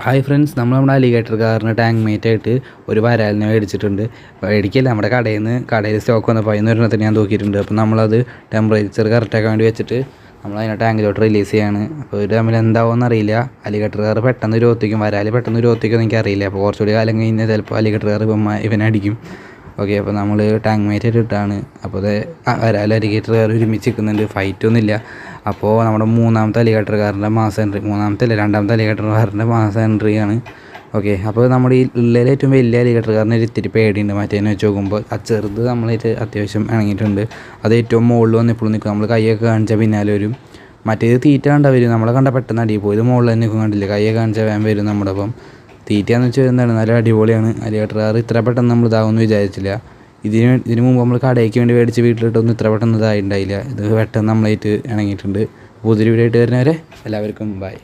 Hi friends, നമ്മുടെ alligator കാറിന് tank mate ആയിട്ട് ഒരു വരാലിനെ മേടിച്ചിട്ടുണ്ട്. മേടിക്കില്ല, നമ്മുടെ കടയിൽ സ്റ്റോക്ക് വന്നപ്പോൾ അതിനൊരെണ്ണത്തിന് ഞാൻ തൂക്കിയിട്ടുണ്ട്. അപ്പോൾ നമ്മളത് ടെമ്പറേച്ചർ കറക്റ്റാക്കാൻ വേണ്ടി വെച്ചിട്ട് നമ്മളതിനെ ടാങ്കിലോട്ട് റിലീസ് ചെയ്യാണ്. അപ്പോൾ ഇത് തമ്മിൽ എന്താവുമെന്ന് അറിയില്ല. അലിഗേറ്റർ കാർ പെട്ടെന്ന് രോത്തിക്കും, വരാൽ പെട്ടെന്ന് രോത്തിക്കും എനിക്കറിയില്ല. അപ്പോൾ കുറച്ചുകൂടി കാലം കഴിഞ്ഞാൽ ചിലപ്പോൾ അലിഗേറ്റർ കാർ ഇവനടിക്കും. ഓക്കെ, അപ്പോൾ നമ്മൾ ടാങ്ക് മേറ്റ് ഇട്ടാണ്. അപ്പോൾ വരാൽ അലിഗേറ്റർ കാർ ഒരുമിച്ച് നിൽക്കുന്നുണ്ട്, ഫൈറ്റൊന്നുമില്ല. അപ്പോൾ നമ്മുടെ മൂന്നാമത്തെ അലിഗേറ്റർ കാറിൻ്റെ മാസം എൻട്രി, രണ്ടാമത്തെ അലിഗേറ്റർ കാറിൻ്റെ മാസം എൻട്രി ആണ്. ഓക്കെ, അപ്പോൾ നമ്മുടെ ഈ ഉള്ളിൽ ഏറ്റവും വലിയ അലിഗേറ്റർ കാറിന് ഇത്തിരി പേടിയുണ്ട്. മറ്റേന്ന് വെച്ച് നോക്കുമ്പോൾ ആ ചെറുത് നമ്മളായിട്ട് അത്യാവശ്യം ഇണങ്ങിയിട്ടുണ്ട്. അത് ഏറ്റവും മുകളിൽ വന്ന് ഇപ്പോഴും നിൽക്കും. നമ്മൾ കൈയൊക്കെ കാണിച്ചാൽ പിന്നാലെ വരും. മറ്റേത് തീറ്റ കണ്ടാൽ വരും, നമ്മളെ കണ്ട പെട്ടെന്ന് അടിയിൽ പോയി. ഇത് മുകളിൽ തന്നെ നിൽക്കും, കണ്ടില്ല, കൈയൊക്കെ കാണിച്ചാൽ വേഗം വരും നമ്മുടെ ഒപ്പം. തീറ്റയെന്ന് വെച്ചാൽ എന്താണ്, നല്ല അടിപൊളിയാണ്. അലിഗേറ്റർ കാർ ഇത്ര പെട്ടെന്ന് നമ്മൾ ഇതാവുമെന്ന് വിചാരിച്ചില്ല. ഇതിന് മുമ്പ് നമ്മൾ കടയ്ക്ക് വേണ്ടി മേടിച്ച് വീട്ടിലിട്ടൊന്നും ഇത്ര പെട്ടെന്ന് ഇതായിട്ടുണ്ടായില്ല. ഇത് പെട്ടെന്ന് നമ്മളായിട്ട് ഇണങ്ങിയിട്ടുണ്ട്. പുതിയ വീഡിയോ ആയിട്ട് വരുന്നവരെ എല്ലാവർക്കും ബൈ.